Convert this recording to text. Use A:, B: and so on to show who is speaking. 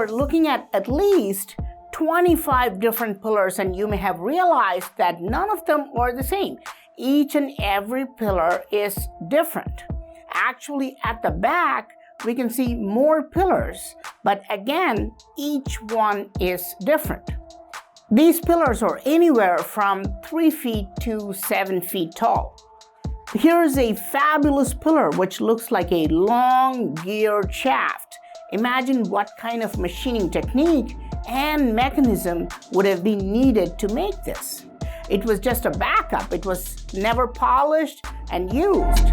A: are looking at least 25 different pillars, and you may have realized that none of them are the same. Each and every pillar is different. Actually, at the back, we can see more pillars, but again, each one is different. These pillars are anywhere from 3 feet to 7 feet tall. Here's a fabulous pillar which looks like a long geared shaft. Imagine what kind of machining technique and mechanism would have been needed to make this. It was just a backup. It was never polished and used.